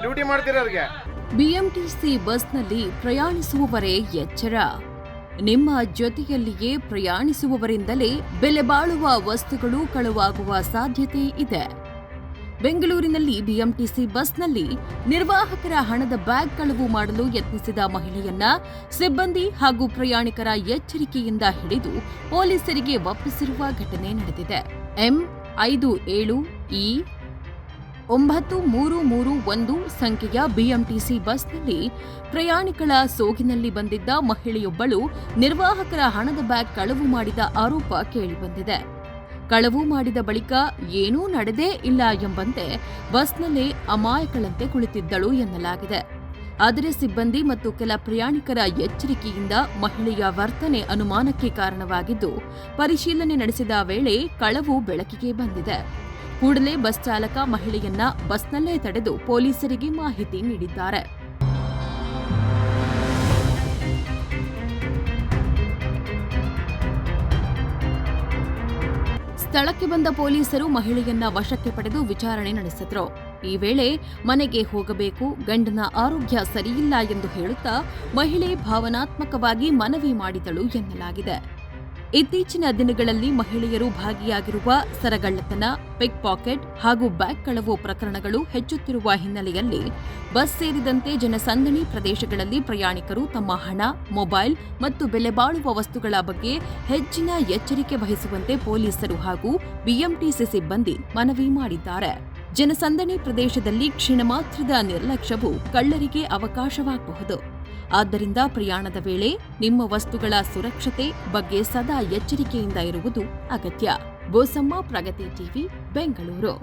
Duty ಮಾಡ್ತೀರಾ ಅವ್ರಿಗೆ. BMTC ಬಸ್ನಲ್ಲಿ ಪ್ರಯಾಣಿಸುವವರೇ ಎಚ್ಚರ. ನಿಮ್ಮ ಜೊತೆಯಲ್ಲಿಯೇ ಪ್ರಯಾಣಿಸುವವರಿಂದಲೇ ಬೆಲೆ ಬಾಳುವ ವಸ್ತುಗಳು ಕಳುವಾಗುವ ಸಾಧ್ಯತೆ ಇದೆ. ಬೆಂಗಳೂರಿನಲ್ಲಿ ಬಿಎಂಟಿಸಿ ಬಸ್ನಲ್ಲಿ ನಿರ್ವಾಹಕರ ಹಣದ ಬ್ಯಾಗ್ ಕಳವು ಮಾಡಲು ಯತ್ನಿಸಿದ ಮಹಿಳೆಯನ್ನ ಸಿಬ್ಬಂದಿ ಹಾಗೂ ಪ್ರಯಾಣಿಕರ ಎಚ್ಚರಿಕೆಯಿಂದ ಹಿಡಿದು ಪೊಲೀಸರಿಗೆ ಒಪ್ಪಿಸಿರುವ ಘಟನೆ ನಡೆದಿದೆ. M57E 9331 ಸಂಖ್ಯೆಯ ಬಿಎಂಟಿಸಿ ಬಸ್ನಲ್ಲಿ ಪ್ರಯಾಣಿಕಳ ಸೋಗಿನಲ್ಲಿ ಬಂದಿದ್ದ ಮಹಿಳೆಯೊಬ್ಬಳು ನಿರ್ವಾಹಕರ ಹಣದ ಬ್ಯಾಗ್ ಕಳವು ಮಾಡಿದ ಆರೋಪ ಕೇಳಿಬಂದಿದೆ. ಕಳವು ಮಾಡಿದ ಬಳಿಕ ಏನೂ ನಡೆದೇ ಇಲ್ಲ ಎಂಬಂತೆ ಬಸ್ನಲ್ಲೇ ಅಮಾಯಕಳಂತೆ ಕುಳಿತಿದ್ದಳು ಎನ್ನಲಾಗಿದೆ. ಆದರೆ ಸಿಬ್ಬಂದಿ ಮತ್ತು ಕೆಲ ಪ್ರಯಾಣಿಕರ ಎಚ್ಚರಿಕೆಯಿಂದ ಮಹಿಳೆಯ ವರ್ತನೆ ಅನುಮಾನಕ್ಕೆ ಕಾರಣವಾಗಿದ್ದು, ಪರಿಶೀಲನೆ ನಡೆಸಿದ ವೇಳೆ ಕಳವು ಬೆಳಕಿಗೆ ಬಂದಿದೆ. ಕೂಡಲೇ ಬಸ್ ಚಾಲಕ ಮಹಿಳೆಯನ್ನ ಬಸ್ನಲ್ಲೇ ತಡೆದು ಪೊಲೀಸರಿಗೆ ಮಾಹಿತಿ ನೀಡಿದ್ದಾರೆ. ಸ್ಥಳಕ್ಕೆ ಬಂದ ಪೊಲೀಸರು ಮಹಿಳೆಯನ್ನ ವಶಕ್ಕೆ ಪಡೆದು ವಿಚಾರಣೆ ನಡೆಸಿದ್ರು. ಈ ವೇಳೆ ಮನೆಗೆ ಹೋಗಬೇಕು, ಗಂಡನ ಆರೋಗ್ಯ ಸರಿಯಿಲ್ಲ ಎಂದು ಹೇಳುತ್ತಾ ಮಹಿಳೆ ಭಾವನಾತ್ಮಕವಾಗಿ ಮನವಿ ಮಾಡಿದಳು ಎನ್ನಲಾಗಿದೆ. ಇತ್ತೀಚಿನ ದಿನಗಳಲ್ಲಿ ಮಹಿಳೆಯರು ಭಾಗಿಯಾಗಿರುವ ಸರಗಳ್ಳತನ, ಪಿಕ್ ಪಾಕೆಟ್ ಹಾಗೂ ಬ್ಯಾಗ್ ಕಳವು ಪ್ರಕರಣಗಳು ಹೆಚ್ಚುತ್ತಿರುವ ಹಿನ್ನೆಲೆಯಲ್ಲಿ ಬಸ್ ಸೇರಿದಂತೆ ಜನಸಂದಣಿ ಪ್ರದೇಶಗಳಲ್ಲಿ ಪ್ರಯಾಣಿಕರು ತಮ್ಮ ಹಣ, ಮೊಬೈಲ್ ಮತ್ತು ಬೆಲೆ ಬಾಳುವ ವಸ್ತುಗಳ ಬಗ್ಗೆ ಹೆಚ್ಚಿನ ಎಚ್ಚರಿಕೆ ವಹಿಸುವಂತೆ ಪೊಲೀಸರು ಹಾಗೂ ಬಿಎಂಟಿಸಿ ಸಿಬ್ಬಂದಿ ಮನವಿ ಮಾಡಿದ್ದಾರೆ. ಜನಸಂದಣಿ ಪ್ರದೇಶದಲ್ಲಿ ಕ್ಷಣ ಮಾತ್ರದ ನಿರ್ಲಕ್ಷ್ಯವು ಕಳ್ಳರಿಗೆ ಅವಕಾಶವಾಗಬಹುದು. ಆದ್ದರಿಂದ ಪ್ರಯಾಣದ ವೇಳೆ ನಿಮ್ಮ ವಸ್ತುಗಳ ಸುರಕ್ಷತೆ ಬಗ್ಗೆ ಸದಾ ಎಚ್ಚರಿಕೆಯಿಂದ ಇರುವುದು ಅಗತ್ಯ. ಬೋಸಮ್ಮ, ಪ್ರಗತಿ ಟಿವಿ, ಬೆಂಗಳೂರು.